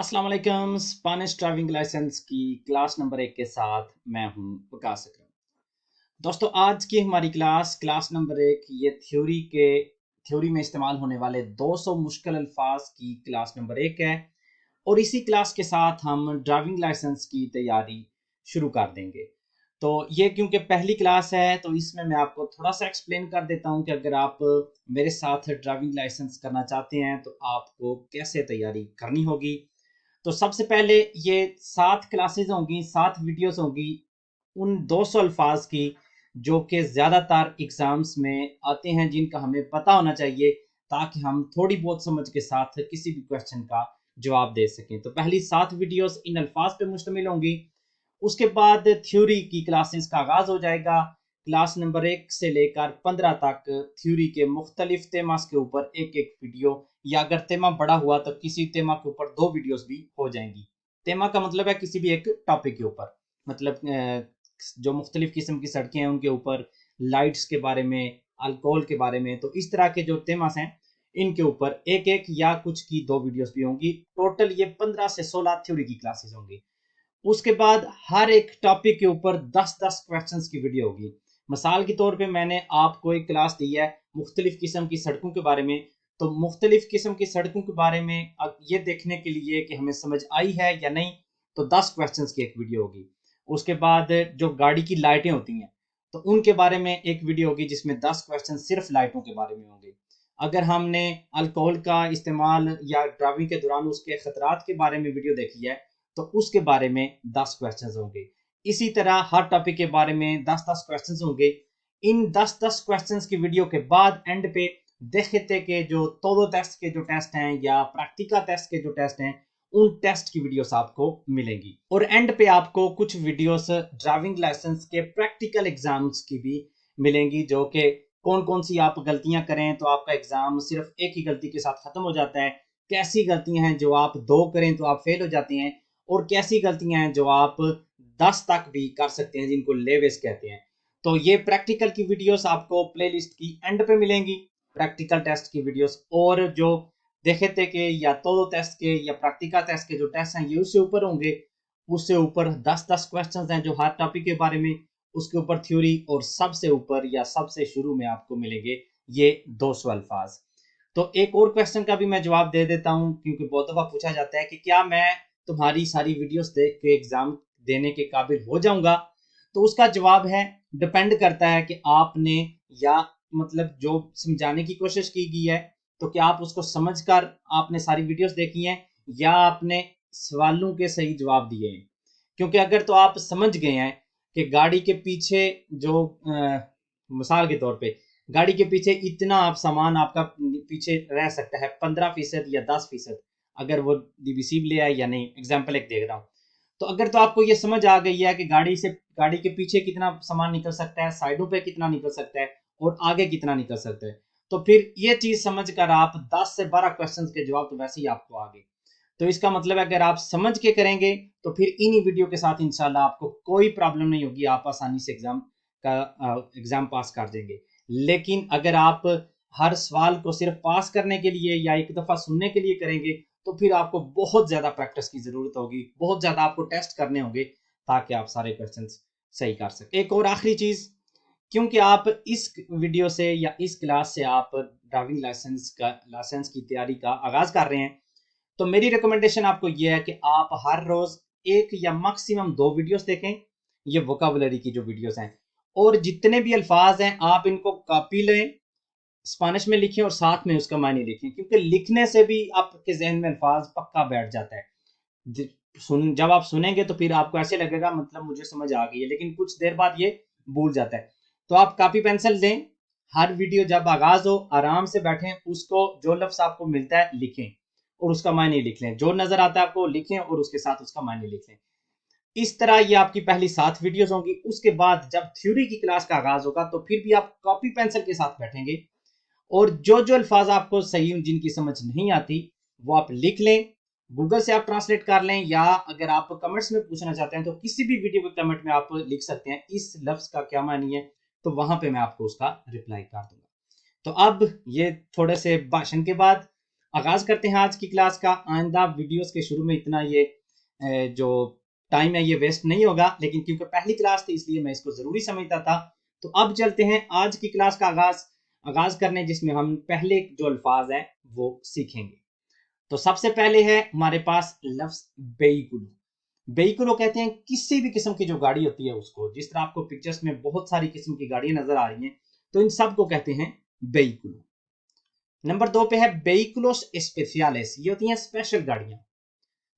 अस्सलाम वालेकुम। Spanish driving licence की क्लास नंबर 1 के साथ मैं हूं वकास अकरम। दोस्तों, आज की हमारी क्लास नंबर 1 ये थ्योरी में इस्तेमाल होने वाले 200 मुश्किल अल्फाज की क्लास नंबर 1 है। और इसी क्लास के साथ हम ड्राइविंग लाइसेंस की तैयारी शुरू कर देंगे। तो ये क्योंकि पहली क्लास है तो इसमें मैं आपको थोड़ा सा एक्सप्लेन कर देता हूं कि अगर आप मेरे साथ ड्राइविंग लाइसेंस करना चाहते हैं तो आपको कैसे तैयारी करनी होगी। तो सबसे पहले ये 7 क्लासेस होंगी, 7 वीडियोस होंगी उन 200 अल्फाज की जो कि ज़्यादातर एग्जाम्स में आते हैं, जिनका हमें पता होना चाहिए ताकि हम थोड़ी बहुत समझ के साथ किसी भी क्वेश्चन का जवाब दे सकें। तो पहली 7 वीडियोस इन अल्फाज पे मुश्तमिल होंगी। उसके बाद थ्योरी की क्लासेस का आगाज़ हो जाएगा। क्लास नंबर 1 से लेकर 15 तक थ्योरी के मुख्तलिफ तेमास के ऊपर एक एक वीडियो, या अगर तेमा बड़ा हुआ तो किसी तेमा के ऊपर 2 वीडियोस भी हो जाएंगी। तेमा का मतलब है किसी भी एक टॉपिक के ऊपर, मतलब जो मुख्तलिफ किस्म की सड़कें हैं उनके ऊपर, लाइट्स के बारे में, अल्कोहल के बारे में। तो इस तरह के जो तेमास हैं इनके ऊपर एक एक या कुछ की 2 वीडियोस भी होंगी। टोटल ये 15 से 16 थ्योरी की क्लासेस होंगी। उसके बाद हर एक टॉपिक के ऊपर 10-10 क्वेश्चंस की वीडियो होगी। मिसाल के तौर पे मैंने आपको एक क्लास दी है मुख्तलिफ किस्म की सड़कों के बारे में। तो मुख्तलिफ किस्म की सड़कों के बारे में अब ये देखने के लिए कि हमें समझ आई है या नहीं, तो 10 क्वेश्चंस की एक वीडियो होगी। उसके बाद जो गाड़ी की लाइटें होती हैं तो उनके बारे में एक वीडियो होगी जिसमें 10 क्वेश्चन सिर्फ लाइटों के बारे में होंगे। अगर हमने अल्कोहल का इस्तेमाल या ड्राइविंग के दौरान उसके खतरात के बारे में वीडियो देखी है तो उसके बारे में 10 क्वेश्चंस होंगे। इसी तरह हर टॉपिक के बारे में 10-10 क्वेश्चंस होंगे। इन 10-10 क्वेश्चंस की वीडियो के बाद एंड पे देखते के जो todo टेस्ट के जो टेस्ट हैं या प्रैक्टिका टेस्ट के जो टेस्ट हैं उन टेस्ट की वीडियोस आपको मिलेंगी। और एंड पे आपको कुछ वीडियोस ड्राइविंग लाइसेंस के प्रैक्टिकल एग्जाम्स की भी मिलेंगी, जो कि कौन कौन सी आप गलतियां करें तो आपका एग्जाम सिर्फ एक ही गलती के साथ खत्म हो जाता है, कैसी गलतियां हैं जो आप 2 करें तो आप फेल हो जाते हैं, और कैसी गलतियां हैं जो आप 10 तक भी कर सकते हैं, जिनको लेवेस कहते हैं। तो ये प्रैक्टिकल की वीडियोस आपको प्लेलिस्ट की एंड पे मिलेंगी, प्रैक्टिकल टेस्ट की वीडियोस। और जो देखे के या तो टेस्ट के या प्रैक्टिकल टेस्ट के जो टेस्ट हैं ये उससे ऊपर होंगे। उससे ऊपर 10-10 क्वेश्चंस हैं जो हर टॉपिक के बारे में, उसके ऊपर थ्योरी, और सबसे ऊपर या सबसे शुरू में आपको मिलेंगे ये 200 अल्फाज। तो एक और क्वेश्चन का भी मैं जवाब दे देता हूं, क्योंकि बहुत दफा पूछा जाता है कि क्या मैं तुम्हारी सारी वीडियोस देख के एग्जाम देने के काबिल हो जाऊंगा। तो उसका जवाब है डिपेंड करता है कि आपने या मतलब जो समझाने की कोशिश की गई है तो क्या आप उसको समझकर आपने सारी वीडियोस देखी हैं या आपने सवालों के सही जवाब दिए हैं। क्योंकि अगर तो आप समझ गए हैं कि गाड़ी के पीछे जो मिसाल के तौर पे गाड़ी के पीछे इतना आप सामान आपका पीछे रह सकता है 15% या 10%, अगर वो रिसीव ले आए या नहीं, एग्जाम्पल एक देख रहा हूँ। तो अगर तो आपको ये समझ आ गई है कि गाड़ी के पीछे कितना सामान निकल सकता है, साइडों पे कितना निकल सकता है और आगे कितना निकल सकता है, तो फिर ये चीज समझकर आप 10 से 12 क्वेश्चंस के जवाब तो वैसे ही आपको आ गए। तो इसका मतलब है अगर आप समझ के करेंगे तो फिर इन्हीं वीडियो के साथ इंशाल्लाह आपको कोई प्रॉब्लम नहीं होगी, आप आसानी से एग्जाम पास कर देंगे। लेकिन अगर आप हर सवाल को सिर्फ पास करने के लिए या एक दफा सुनने के लिए करेंगे तो फिर आपको बहुत ज्यादा प्रैक्टिस की जरूरत होगी, बहुत ज्यादा आपको टेस्ट करने होंगे ताकि आप सारे क्वेश्चन सही कर सकें। एक और आखिरी चीज, क्योंकि आप इस वीडियो से या इस क्लास से आप ड्राइविंग लाइसेंस की तैयारी का आगाज कर रहे हैं, तो मेरी रिकमेंडेशन आपको यह है कि आप हर रोज एक या मैक्सिमम 2 वीडियोस देखें, ये वोकाबुलरी की जो वीडियोस हैं। और जितने भी अल्फाज हैं आप इनको कॉपी लें, स्पेनिश में लिखें और साथ में उसका मायने लिखें, क्योंकि लिखने से भी आपके जहन में अल्फाज पक्का बैठ जाता है। जब आप सुनेंगे तो फिर आपको ऐसे लगेगा मतलब मुझे समझ आ गई है, लेकिन कुछ देर बाद ये भूल जाता है। तो आप कॉपी पेंसिल दें, हर वीडियो जब आगाज हो आराम से बैठें, उसको जो लफ्ज आपको मिलता है लिखें और उसका मायने लिख लें, जो नजर आता है आपको लिखें और उसके साथ उसका मायने लिख लें। इस तरह ये आपकी पहली 7 वीडियोस होंगी। उसके बाद जब थ्योरी की क्लास का आगाज होगा तो फिर भी आप कॉपी पेंसिल के साथ बैठेंगे और जो जो अल्फाज आपको सही जिनकी समझ नहीं आती वो आप लिख लें, गूगल से आप ट्रांसलेट कर लें, या अगर आप कमेंट्स में पूछना चाहते हैं तो किसी भी वीडियो के कमेंट में आप लिख सकते हैं इस लफ्ज का क्या मानी है, तो वहां पे मैं आपको उसका रिप्लाई कर दूंगा। तो अब ये थोड़े से भाषण के बाद आगाज करते हैं आज की क्लास का। आइंदा वीडियोस के शुरू में इतना ये जो टाइम है ये वेस्ट नहीं होगा, लेकिन क्योंकि पहली क्लास थी इसलिए मैं इसको जरूरी समझता था। तो अब चलते हैं आज की क्लास का आगाज करने, जिसमें हम पहले जो अल्फाज है वो सीखेंगे। तो सबसे पहले है हमारे पास लफ्ज वेहिकुलो। वेहिकुलो कहते हैं किसी भी किस्म की जो गाड़ी होती है उसको। जिस तरह आपको पिक्चर्स में बहुत सारी किस्म की गाड़ियां नजर आ रही हैं, तो इन सब को कहते हैं वेहिकुलो। नंबर 2 पे है वेहिकुलोस स्पेशियलेस। ये होती हैं स्पेशल गाड़ियां।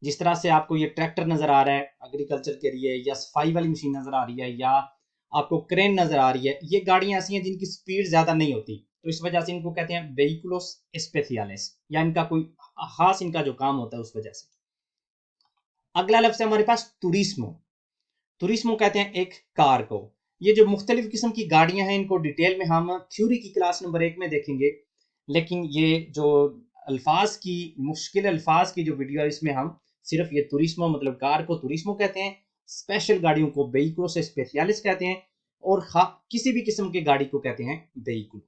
जिस तरह से आपको ये ट्रैक्टर नजर आ रहा है एग्रीकल्चर के लिए, या सफाई वाली मशीन नजर आ रही है, या आपको क्रेन नजर आ रही है, ये गाड़ियां ऐसी हैं जिनकी स्पीड ज्यादा नहीं होती, तो इस वजह से इनको कहते हैं वेहिकुलोस स्पेशियलेस, या इनका कोई खास इनका जो काम होता है उस वजह से। अगला लफ्ज है हमारे पास तुरिस्मो। तुरिस्मो कहते हैं एक कार को। ये जो मुख्तलिफ किस्म की गाड़ियां हैं इनको डिटेल में हम थ्योरी की क्लास नंबर 1 में देखेंगे, लेकिन ये जो अल्फाज की मुश्किल अल्फाज की जो वीडियो है इसमें हम सिर्फ ये तुरिस्मो मतलब कार को तुरिस्मो कहते हैं, स्पेशल गाड़ियों को वेहिकुलो से स्पेशलिस्ट कहते हैं, और किसी भी किस्म की गाड़ी को कहते हैं वेहिकुलो।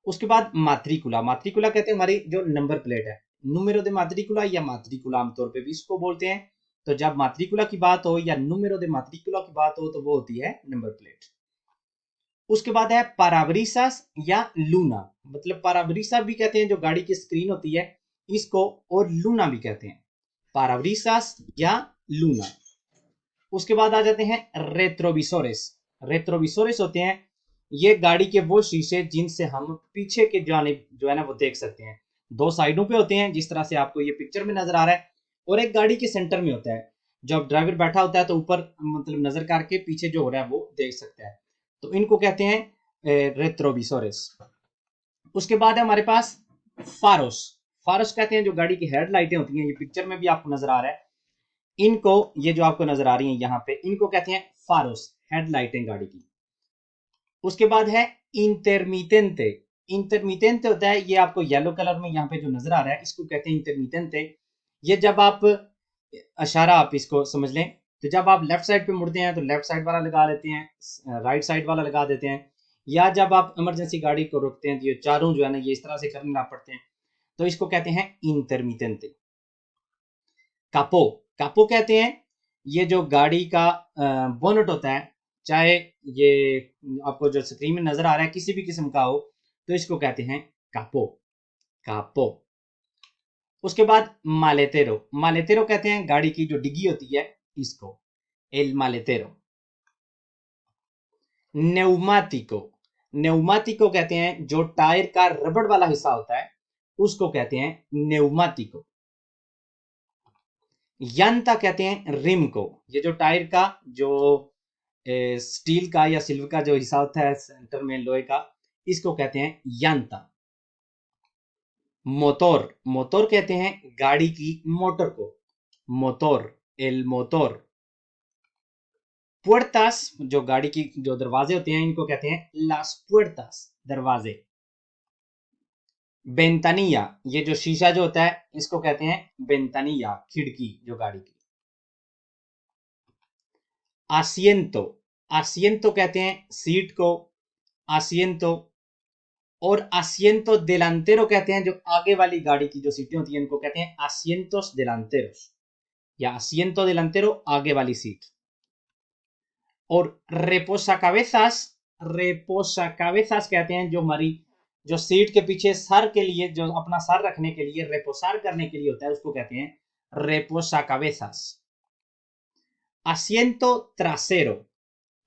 उसके बाद मात्रिकुला। मात्रिकुला कहते हैं हमारी जो नंबर प्लेट है, नुमेरो दे मात्रिकुला या मात्रिकुला आमतौर पे भी इसको बोलते हैं। तो जब मात्रिकुला की बात हो या नुमेरो दे मात्रिकुला की बात हो तो वो होती है नंबर प्लेट। उसके बाद है पाराब्रिसास या लूना। मतलब पाराब्रिसा भी कहते हैं जो गाड़ी की स्क्रीन होती है इसको, और लूना भी कहते हैं, पाराब्रिसास या लूना। उसके बाद आ जाते हैं रेट्रोविसोरेस। रेट्रोविसोरेस होते हैं ये गाड़ी के वो शीशे जिनसे हम पीछे के जानिब जो है ना वो देख सकते हैं। दो साइडों पे होते हैं जिस तरह से आपको ये पिक्चर में नजर आ रहा है, और एक गाड़ी के सेंटर में होता है। जब ड्राइवर बैठा होता है तो ऊपर मतलब नजर करके पीछे जो हो रहा है वो देख सकता है, तो इनको कहते हैं रेट्रोविसोरेस। उसके बाद है हमारे पास फारोस। फारोस कहते हैं जो गाड़ी की हेडलाइटें होती हैं, ये पिक्चर में भी आपको नजर आ रहा है, इनको ये जो आपको नजर आ रही है यहाँ पे, इनको कहते हैं फारोस, हेडलाइटें गाड़ी की। उसके बाद है इंटरमिटेंटे। इंटरमिटेंटे होता है ये आपको येलो कलर में यहाँ पे जो नजर आ रहा है इसको कहते हैं इंटरमिटेंटे। ये जब आप इशारा आप इसको समझ लें, तो जब आप लेफ्ट साइड पे मुड़ते हैं तो लेफ्ट साइड वाला लगा लेते हैं, राइट साइड वाला लगा देते हैं, या जब आप इमरजेंसी गाड़ी को रोकते हैं तो ये चारों जो है ना ये इस तरह से करना पड़ते हैं, तो इसको कहते हैं इंटरमिटेंटे। कापो। कापो कहते हैं ये जो गाड़ी का बोनट होता है, चाहे ये आपको जो स्क्रीन में नजर आ रहा है किसी भी किस्म का हो, तो इसको कहते हैं कापो। कापो। उसके बाद मालेतेरो। मालेतेरो कहते हैं गाड़ी की जो डिग्गी होती है इसको, एल मालेतेरो। न्यूमाटिको। न्यूमाटिको कहते हैं जो टायर का रबड़ वाला हिस्सा होता है उसको कहते हैं न्यूमाटिको। यंता कहते हैं रिम को। ये जो टायर का जो स्टील का या सिल्वर का जो हिस्सा होता है सेंटर में लोहे का, इसको कहते हैं यंता। मोटर। मोटर कहते हैं गाड़ी की मोटर को, मोटर, एल मोटर। पुertas जो गाड़ी की जो दरवाजे होते हैं इनको कहते हैं लास पुertas, दरवाजे। वेंतानिया, ये जो शीशा जो होता है इसको कहते हैं वेंतानिया, खिड़की जो गाड़ी की। आसियंतो। आसियंतो कहते हैं सीट को, आसियंतो। और आसियंतो देलांतेरो कहते हैं जो आगे वाली गाड़ी की जो सीटें होती हैं इनको कहते हैं आसियंतोस देलांतेरोस, या आसियंतो देलांतेरो, आगे वाली सीट। और रेपोसाकाबेसास। रेपोसाकाबेसास कहते हैं जो हमारी जो सीट के पीछे सर के लिए जो अपना सर रखने के लिए रेपोसार करने के लिए होता है उसको कहते हैं रेपोसाकाबेसास। asiento trasero।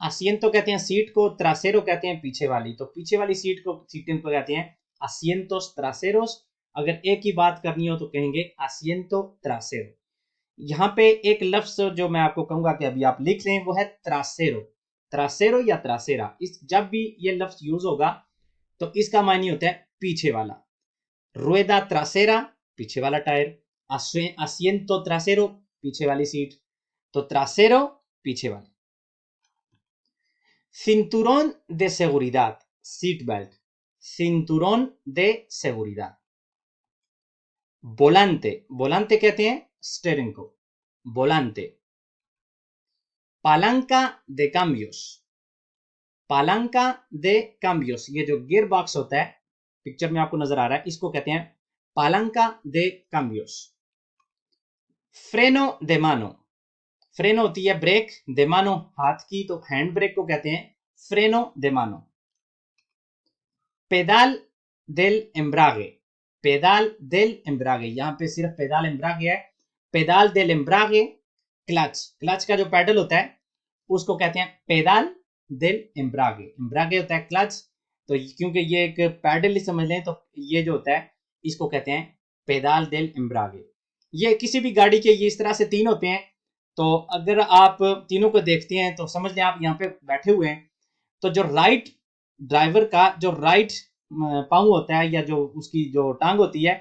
asiento कहते हैं सीट को, ट्रासेरो कहते हैं पीछे वाली, तो पीछे वाली सीटें को कहते हैं asientos traseros। अगर एक ही बात करनी हो तो कहेंगे asiento trasero। यहाँ पे एक लफ्ज जो मैं आपको कहूंगा कि अभी आप लिख लें वो है ट्रासेरो। ट्रासेरो या ट्रासेरा, इस जब भी ये लफ्ज यूज होगा तो इसका मायने होता है पीछे वाला। रुएदा ट्रासेरा, पीछे वाला टायर, asiento trasero, पीछे वाली सीट, तो ट्रासेरो पीछे वाले। cinturón de seguridad, seat belt, cinturón de seguridad। volante। volante कहते हैं स्टेयरिंग को, volante। palanca de cambios। palanca de cambios, ये जो गियर बॉक्स होता है पिक्चर में आपको नजर आ रहा है इसको कहते हैं पालंका दे cambios, फ्रेनो दे मानो, फ्रेनो होती है ब्रेक, दे मानो हाथ की, तो हैंड ब्रेक को कहते हैं फ्रेनो दे मानो। पेदाल del embrague, पेदाल del embrague, यहां पे सिर्फ पेदाल एम्ब्रागे है। पेदाल del embrague, क्लच, क्लच का जो पैडल होता है उसको कहते हैं पेदाल del embrague, embrague होता है क्लच, तो क्योंकि ये एक पैडल ही समझ लें तो ये जो होता है इसको कहते हैं पेदाल del embrague। ये किसी भी गाड़ी के ये इस तरह से तीन होते हैं, तो अगर आप तीनों को देखते हैं तो समझ लें आप यहाँ पे बैठे हुए हैं, तो जो राइट ड्राइवर का जो राइट पांव होता है या जो उसकी जो टांग होती है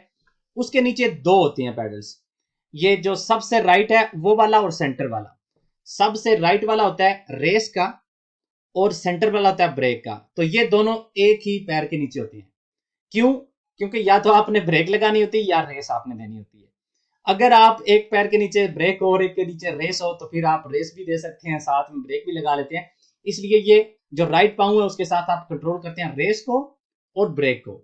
उसके नीचे दो होती हैं पैडल्स। ये जो सबसे राइट है वो वाला और सेंटर वाला, सबसे राइट वाला होता है रेस का और सेंटर वाला होता है ब्रेक का, तो ये दोनों एक ही पैर के नीचे होते हैं। क्यों? क्योंकि या तो आपने ब्रेक लगानी होती है या रेस आपने देनी होती है। अगर आप एक पैर के नीचे ब्रेक और एक के नीचे रेस हो तो फिर आप रेस भी दे सकते हैं, साथ में ब्रेक भी लगा लेते हैं। इसलिए ये जो राइट पांव है उसके साथ आप कंट्रोल करते हैं रेस को और ब्रेक को।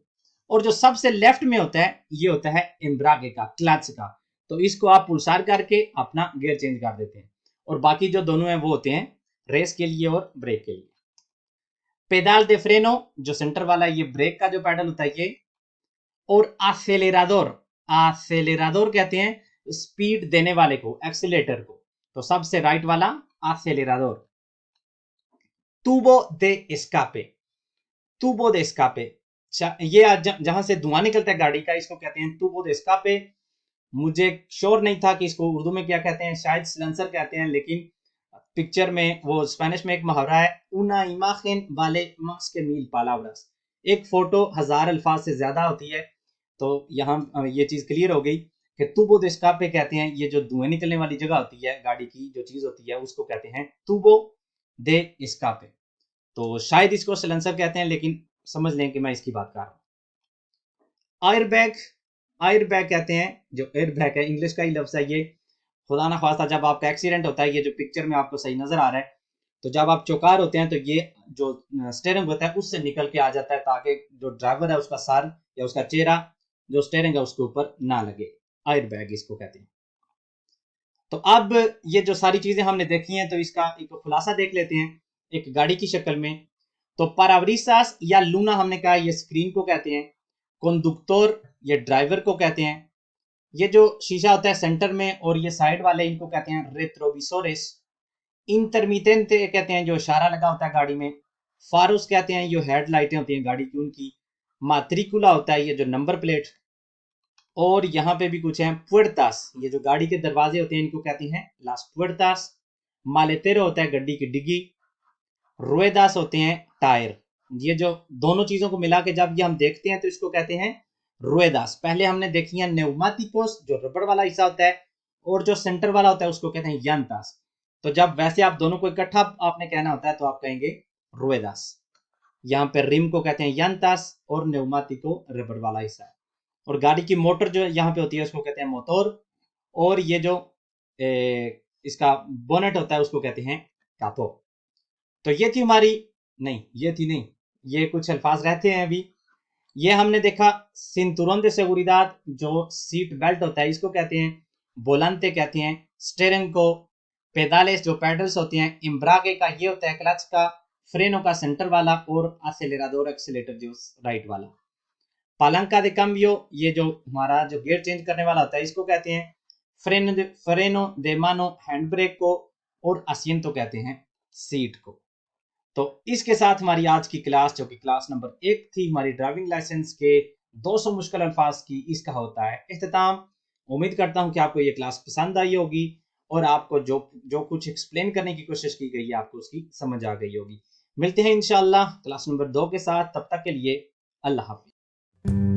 और जो सबसे लेफ्ट में होता है ये होता है एम्ब्रागे का, क्लच का, तो इसको आप पुलसार करके अपना गियर चेंज कर देते हैं। और बाकी जो दोनों हैं वो होते हैं रेस के लिए और ब्रेक के लिए। पेदाल दे फ्रेनो, जो सेंटर वाला ये ब्रेक का जो पैडल होता है ये, और आसेलेरादोर, आसेलेरादोर कहते हैं स्पीड देने वाले को, एक्सीलेटर को, तो सबसे राइट वाला आसेलेरादोर। tubo de escape, tubo de escape, ये जहां से धुआं निकलता है गाड़ी का इसको कहते हैं tubo de escape। मुझे श्योर नहीं था कि इसको उर्दू में क्या कहते हैं, शायद सिलेंसर कहते हैं, लेकिन पिक्चर में वो स्पेनिश में एक मुहावरा है, una imagen vale más que mil palabras, एक फोटो हजार अल्फाज से ज्यादा होती है। तो यहाँ ये चीज क्लियर हो गई कि तुबो दे एस्कापे कहते हैं, ये जो धुएं निकलने वाली जगह होती है गाड़ी की जो चीज होती है उसको कहते हैं तुबो दे एस्कापे। तो शायद इसको सिलेंसर कहते हैं, लेकिन समझ लें कि मैं इसकी बात कर रहा हूँ। एयरबैग, एयरबैग कहते हैं, जो एयरबैग है इंग्लिश का ही लफ्ज है ये। खुदा ना खास्ता जब आपका एक्सीडेंट होता है, ये जो पिक्चर में आपको सही नजर आ रहा है, तो जब आप चौकार होते हैं तो ये जो स्टीयरिंग होता है उससे निकल के आ जाता है, ताकि जो ड्राइवर है उसका सर या उसका चेहरा जो स्टीयरिंग है उसके ऊपर ना लगे। एयरबैग इसको कहते हैं। तो अब ये जो सारी चीजें हमने देखी हैं तो इसका एक खुलासा देख लेते हैं एक गाड़ी की शक्ल में। तो पाराब्रिसास या लूना हमने कहा ये स्क्रीन को कहते हैं, कंडक्टर ये ड्राइवर को कहते हैं, ये जो शीशा होता है सेंटर में और ये साइड वाले इनको कहते हैं रेट्रोविसोरेस। इंटरमिटेंटे कहते हैं जो इशारा लगा होता है गाड़ी में। फारूस कहते हैं जो हेडलाइटें होती हैं गाड़ी की उनकी। मात्रिकुला होता है ये जो नंबर प्लेट। और यहाँ पे भी कुछ है पुर्तास, ये जो गाड़ी के दरवाजे होते हैं इनको कहते हैं लास पुर्तास। मालेतेरो होता है गड्डी की डिग्गी। रुएदास होते हैं टायर। ये जो दोनों चीजों को मिला के जब ये हम देखते हैं तो इसको कहते हैं रुएदास। पहले हमने देखी है न्यूमाटिकोस जो रबड़ वाला हिस्सा होता है, और जो सेंटर वाला होता है उसको कहते हैं यंतास। तो जब वैसे आप दोनों को इकट्ठा आपने कहना होता है तो आप कहेंगे रुएदास। यहाँ पे रिम को कहते हैं यंतास और न्यूमाटिको रबड़ वाला हिस्सा। और गाड़ी की मोटर जो यहाँ पे होती है उसको कहते हैं मोटर। और ये जो इसका बोनेट होता है उसको कहते हैं कापो। तो ये थी हमारी, नहीं ये थी नहीं, ये कुछ अल्फाज रहते हैं अभी। ये हमने देखा सिंतुरन दे seguridad, जो सीट बेल्ट होता है इसको कहते हैं, बोलांते कहते हैं स्टेयरिंग को, पेदालेस जो पैडल्स होते हैं, इम्ब्रागे का ये होता है क्लच का, फ्रेनो का सेंटर वाला, और असेलेरादोर एक्सीलेटर जो राइट वाला। पालंका दे cambio, ये जो हमारा जो गियर चेंज करने वाला होता है इसको कहते हैं। फ्रेनो दे मानो हैंड ब्रेक को, और asiento कहते हैं सीट को। तो इसके साथ हमारी आज की क्लास जो कि क्लास नंबर 1 थी हमारी ड्राइविंग लाइसेंस के 200 मुश्किल अल्फाज की, इसका होता है इख्तिताम। उम्मीद करता हूं कि आपको ये क्लास पसंद आई होगी और आपको जो जो कुछ एक्सप्लेन करने की कोशिश की गई है आपको उसकी समझ आ गई होगी। मिलते हैं इंशाल्लाह क्लास नंबर 2 के साथ, तब तक के लिए अल्लाह हाफिज।